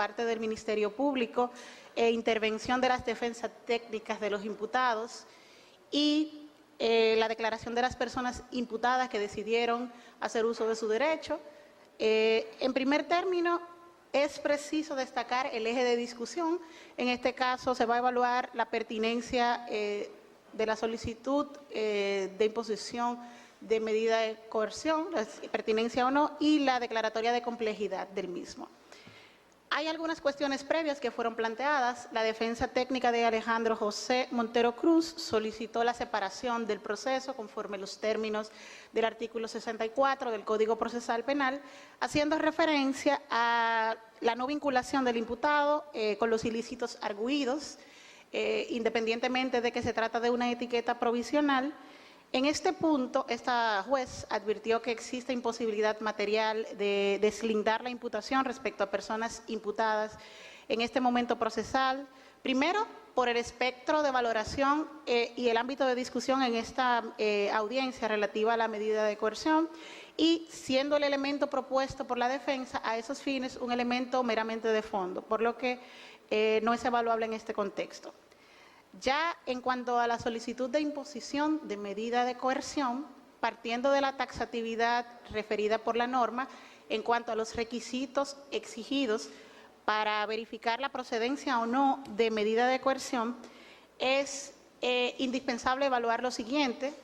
parte del Ministerio Público, intervención de las defensas técnicas de los imputados y la declaración de las personas imputadas que decidieron hacer uso de su derecho. En primer término, es preciso destacar el eje de discusión. En este caso se va a evaluar la pertinencia de la solicitud de imposición de medida de coerción, la pertinencia o no, y la declaratoria de complejidad del mismo. Hay algunas cuestiones previas que fueron planteadas. La defensa técnica de Alejandro José Montero Cruz solicitó la separación del proceso conforme los términos del artículo 64 del Código Procesal Penal, haciendo referencia a la no vinculación del imputado con los ilícitos arguidos, independientemente de que se trata de una etiqueta provisional. En este punto, esta juez advirtió que existe imposibilidad material de deslindar la imputación respecto a personas imputadas en este momento procesal, primero por el espectro de valoración y el ámbito de discusión en esta audiencia relativa a la medida de coerción, y siendo el elemento propuesto por la defensa a esos fines un elemento meramente de fondo, por lo que no es evaluable en este contexto. Ya en cuanto a la solicitud de imposición de medida de coerción, partiendo de la taxatividad referida por la norma, en cuanto a los requisitos exigidos para verificar la procedencia o no de medida de coerción, es indispensable evaluar lo siguiente: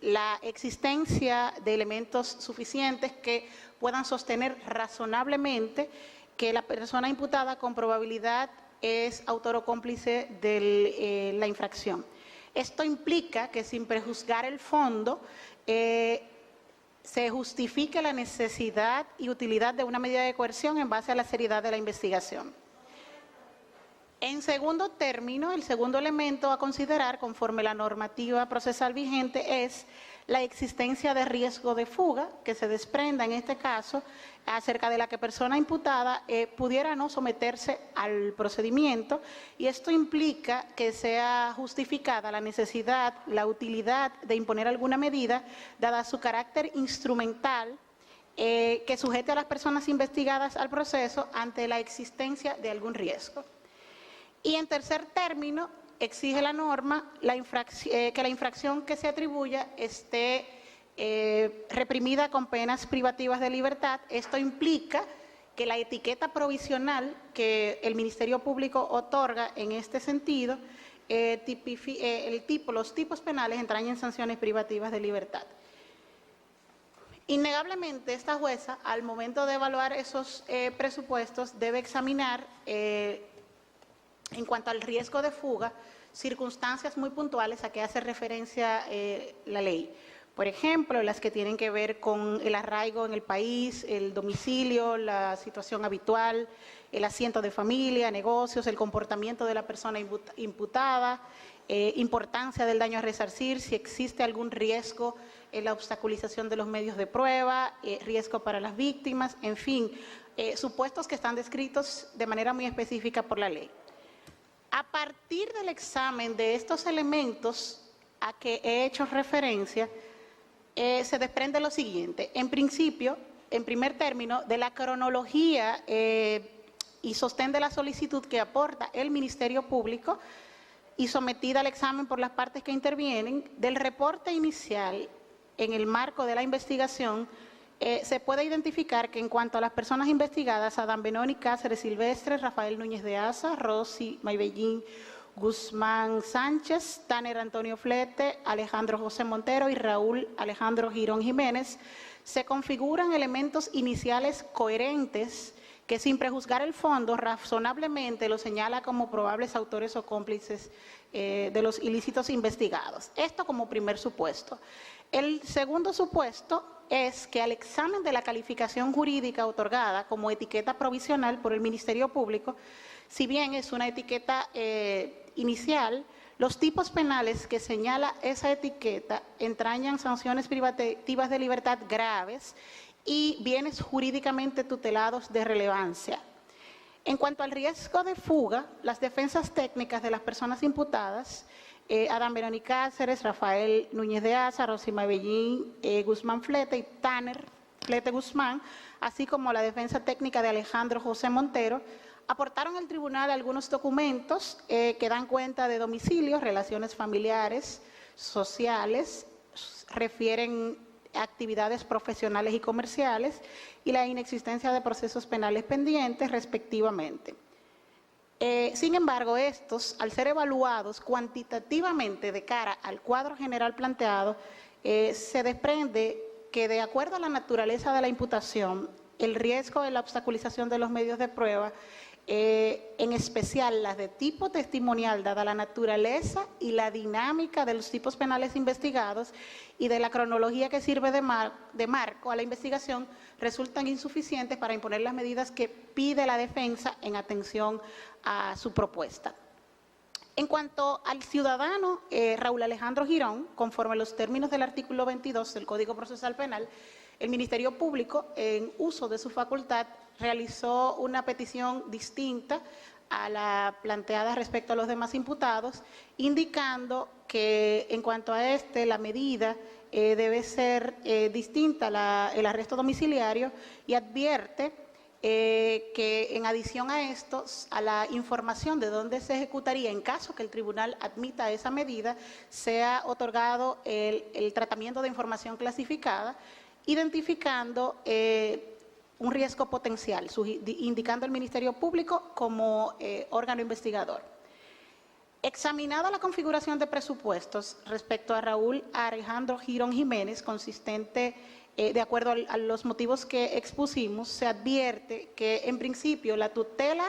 la existencia de elementos suficientes que puedan sostener razonablemente que la persona imputada con probabilidad es autor o cómplice de la infracción. Esto implica que, sin prejuzgar el fondo, se justifique la necesidad y utilidad de una medida de coerción en base a la seriedad de la investigación. En segundo término, el segundo elemento a considerar, conforme la normativa procesal vigente, es la existencia de riesgo de fuga que se desprenda en este caso acerca de la que persona imputada pudiera no someterse al procedimiento, y esto implica que sea justificada la necesidad, la utilidad de imponer alguna medida, dada su carácter instrumental, que sujete a las personas investigadas al proceso ante la existencia de algún riesgo. Y en tercer término, exige la norma que la infracción que se atribuya esté reprimida con penas privativas de libertad. Esto implica que la etiqueta provisional que el Ministerio Público otorga en este sentido, los tipos penales entrañan sanciones privativas de libertad. Innegablemente, esta jueza, al momento de evaluar esos presupuestos, debe examinar en cuanto al riesgo de fuga, circunstancias muy puntuales a que hace referencia la ley. Por ejemplo, las que tienen que ver con el arraigo en el país, el domicilio, la situación habitual, el asiento de familia, negocios, el comportamiento de la persona imputada, importancia del daño a resarcir, si existe algún riesgo en la obstaculización de los medios de prueba, riesgo para las víctimas, en fin, supuestos que están descritos de manera muy específica por la ley. A partir del examen de estos elementos a que he hecho referencia, se desprende lo siguiente. En principio, en primer término, de la cronología y sostén de la solicitud que aporta el Ministerio Público y sometida al examen por las partes que intervienen, del reporte inicial en el marco de la investigación, se puede identificar que en cuanto a las personas investigadas, Adán Benoni Cáceres Silvestre, Rafael Núñez de Asa, Rosy Maybellín Guzmán Sánchez, Tanner Antonio Flete, Alejandro José Montero y Raúl Alejandro Girón Jiménez, se configuran elementos iniciales coherentes que, sin prejuzgar el fondo, razonablemente lo señala como probables autores o cómplices de los ilícitos investigados. Esto como primer supuesto. El segundo supuesto es que al examen de la calificación jurídica otorgada como etiqueta provisional por el Ministerio Público, si bien es una etiqueta inicial, los tipos penales que señala esa etiqueta entrañan sanciones privativas de libertad graves y bienes jurídicamente tutelados de relevancia. En cuanto al riesgo de fuga, las defensas técnicas de las personas imputadas, Adán Benoni Cáceres, Rafael Núñez de Asa, Rosy Maybellín Guzmán Flete y Tanner Flete Guzmán, así como la defensa técnica de Alejandro José Montero, Aportaron al tribunal algunos documentos que dan cuenta de domicilios, relaciones familiares, sociales, refieren actividades profesionales y comerciales y la inexistencia de procesos penales pendientes, respectivamente. Sin embargo, estos, al ser evaluados cuantitativamente de cara al cuadro general planteado, se desprende que, de acuerdo a la naturaleza de la imputación, el riesgo de la obstaculización de los medios de prueba, en especial las de tipo testimonial, dada la naturaleza y la dinámica de los tipos penales investigados y de la cronología que sirve de marco a la investigación, resultan insuficientes para imponer las medidas que pide la defensa en atención a su propuesta. En cuanto al ciudadano Raúl Alejandro Girón, conforme a los términos del artículo 22 del Código Procesal Penal, el Ministerio Público, en uso de su facultad, realizó una petición distinta a la planteada respecto a los demás imputados, indicando que en cuanto a la medida debe ser distinta el arresto domiciliario, y advierte que en adición a esto, a la información de dónde se ejecutaría en caso que el tribunal admita esa medida, sea otorgado el tratamiento de información clasificada, identificando un riesgo potencial, indicando al Ministerio Público como órgano investigador. Examinada la configuración de presupuestos respecto a Raúl Alejandro Girón Jiménez, consistente de acuerdo a los motivos que expusimos, se advierte que, en principio, la tutela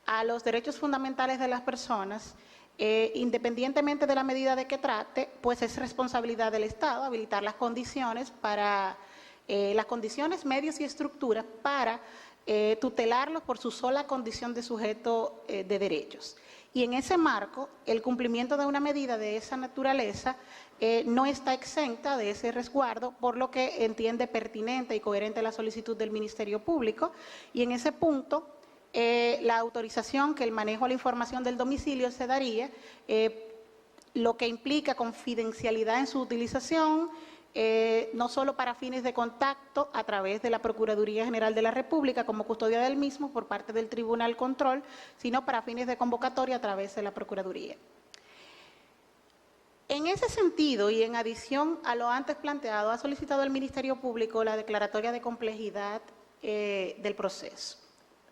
a los derechos fundamentales de las personas, independientemente de la medida de que trate, pues es responsabilidad del Estado habilitar las condiciones, medios y estructuras para tutelarlos por su sola condición de sujeto de derechos. Y en ese marco, el cumplimiento de una medida de esa naturaleza no está exenta de ese resguardo, por lo que entiende pertinente y coherente la solicitud del Ministerio Público. Y en ese punto, la autorización que el manejo a la información del domicilio se daría, lo que implica confidencialidad en su utilización, no solo para fines de contacto a través de la Procuraduría General de la República como custodia del mismo por parte del Tribunal Control, sino para fines de convocatoria a través de la Procuraduría. En ese sentido, y en adición a lo antes planteado, ha solicitado el Ministerio Público la declaratoria de complejidad del proceso,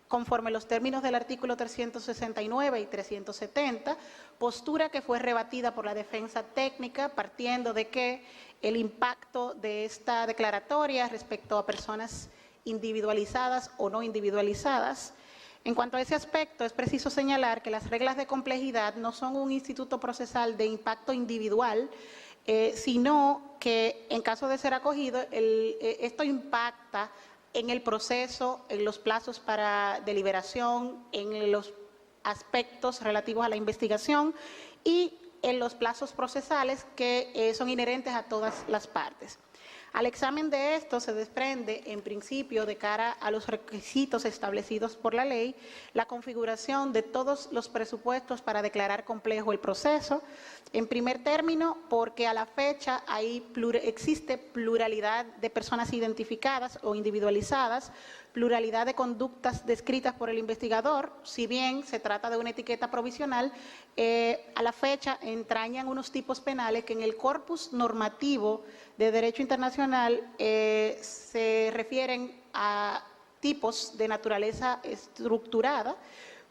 conforme los términos del artículo 369 y 370, postura que fue rebatida por la defensa técnica, partiendo de que el impacto de esta declaratoria respecto a personas individualizadas o no individualizadas. En cuanto a ese aspecto, es preciso señalar que las reglas de complejidad no son un instituto procesal de impacto individual, sino que, en caso de ser acogido, esto impacta en el proceso, en los plazos para deliberación, en los aspectos relativos a la investigación y en los plazos procesales que son inherentes a todas las partes. Al examen de esto se desprende, en principio, de cara a los requisitos establecidos por la ley, la configuración de todos los presupuestos para declarar complejo el proceso. En primer término, porque a la fecha existe pluralidad de personas identificadas o individualizadas, pluralidad de conductas descritas por el investigador, si bien se trata de una etiqueta provisional, a la fecha entrañan unos tipos penales que en el corpus normativo de derecho internacional se refieren a tipos de naturaleza estructurada,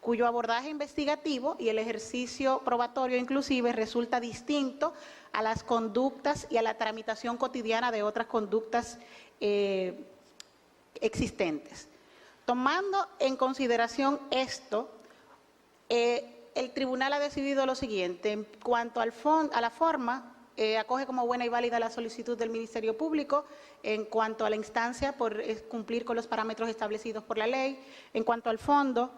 cuyo abordaje investigativo y el ejercicio probatorio inclusive resulta distinto a las conductas y a la tramitación cotidiana de otras conductas existentes. Tomando en consideración esto, el tribunal ha decidido lo siguiente: en cuanto a la forma, acoge como buena y válida la solicitud del Ministerio Público. En cuanto a la instancia, por cumplir con los parámetros establecidos por la ley. En cuanto al fondo,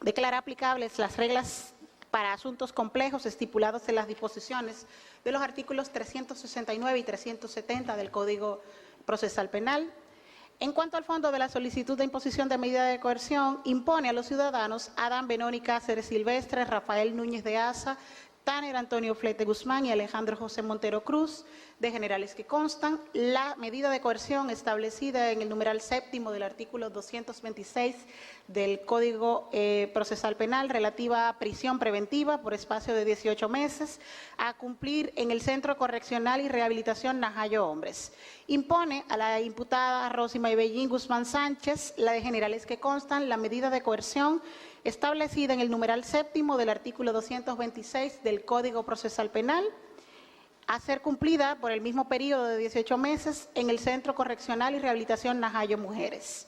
declara aplicables las reglas para asuntos complejos estipulados en las disposiciones de los artículos 369 y 370 del Código Procesal Penal. En cuanto al fondo de la solicitud de imposición de medida de coerción, impone a los ciudadanos Adán Benoni Cáceres Silvestre, Rafael Núñez de Asa, Tanner Antonio Flete Guzmán y Alejandro José Montero Cruz, de generales que constan. La medida de coerción establecida en el numeral séptimo del artículo 226 del Código Procesal Penal relativa a prisión preventiva por espacio de 18 meses a cumplir en el Centro Correccional y Rehabilitación Najayo Hombres. Impone a la imputada Rosy Maybellín Guzmán Sánchez, la de generales que constan, la medida de coerción establecida en el numeral séptimo del artículo 226 del Código Procesal Penal, a ser cumplida por el mismo periodo de 18 meses en el Centro Correccional y Rehabilitación Najayo Mujeres.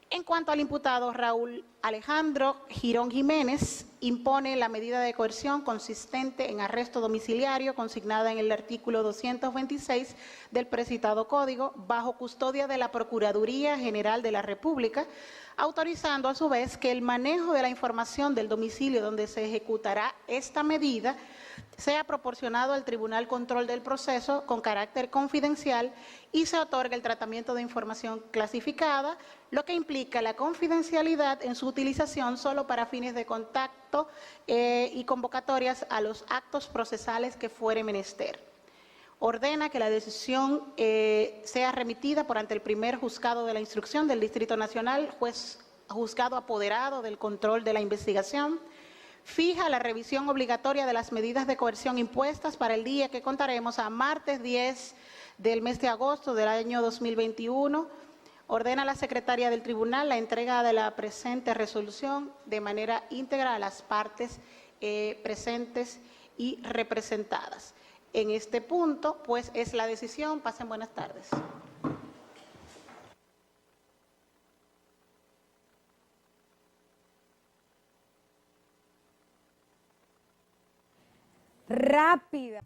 En cuanto al imputado Raúl Alejandro Girón Jiménez, impone la medida de coerción consistente en arresto domiciliario consignada en el artículo 226 del precitado código, bajo custodia de la Procuraduría General de la República, autorizando a su vez que el manejo de la información del domicilio donde se ejecutará esta medida sea proporcionado al Tribunal Control del Proceso con carácter confidencial y se otorga el tratamiento de información clasificada, lo que implica la confidencialidad en su utilización solo para fines de contacto y convocatorias a los actos procesales que fuere menester. Ordena que la decisión sea remitida por ante el primer juzgado de la instrucción del Distrito Nacional, juzgado apoderado del control de la investigación. Fija la revisión obligatoria de las medidas de coerción impuestas para el día que contaremos a martes 10 del mes de agosto del año 2021. Ordena a la secretaria del tribunal la entrega de la presente resolución de manera íntegra a las partes presentes y representadas. En este punto, pues, es la decisión. Pasen buenas tardes. Rápida.